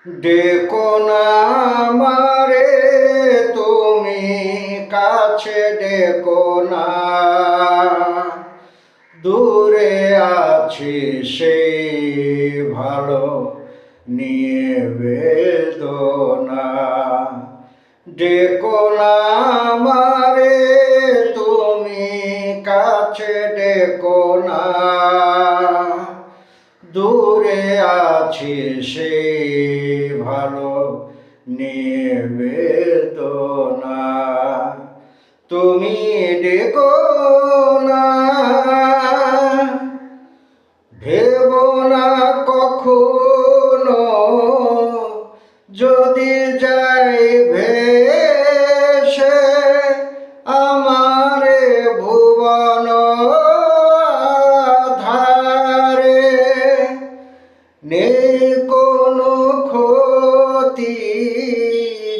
ডেকো না আমারে তুমি কাছে ডেকো না, দূরে আছি সেই ভালো নিয়ে বেদনা। ডেকো না আমারে তুমি কাছে ডেকো না, দূরে আছি সেই ভালো নিয়ে বেদনা। তুমি ডেকো না, ভেবো না কখনো যদি যাই ভেসে আমারে ভুবন আধারে। নেই কোনো ক্ষতি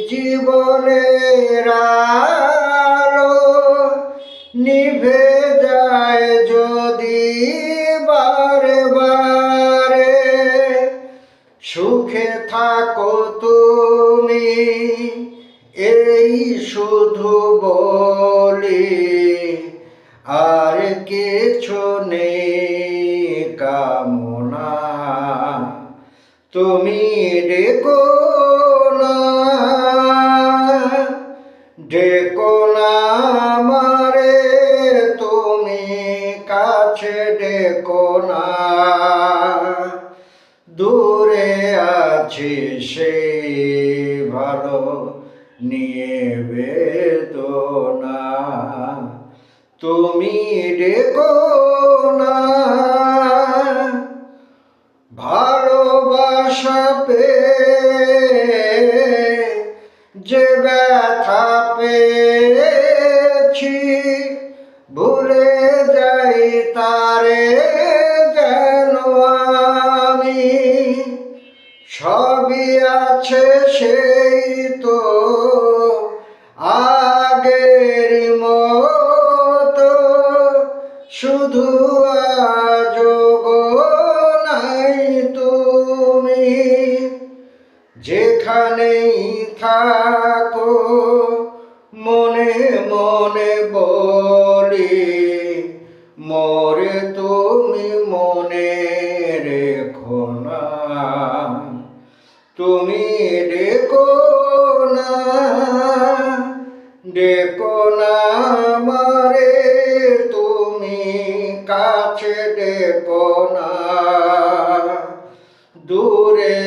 জীবনের আলো নিভে যায় যদি বারে বারে। সুখে থাকো তুমি এই শুধু বলি, আর কিছু নেই কামনা। তুমি ডেকো না, ডেকো না আমারে তুমি কাছে ডেকো না, দূরে আছি সেই ভালো নিয়ে বেদনা। তুমি ডেকো না, ভালোবাসা পেয়ে যে ব্যথা পেয়েছি, ভুলে যাই তারে যেন আমি। সবই আছে সেই তো আগের মতো, শুধু আজ গো নাই তুমি। যেখানেই থাকো মনে মনে বলি, মোরে তুমি মনে রেখো না। তুমি ডেকো না, ডেকো না আমারে তুমি কাছে ডেকো না, দূরে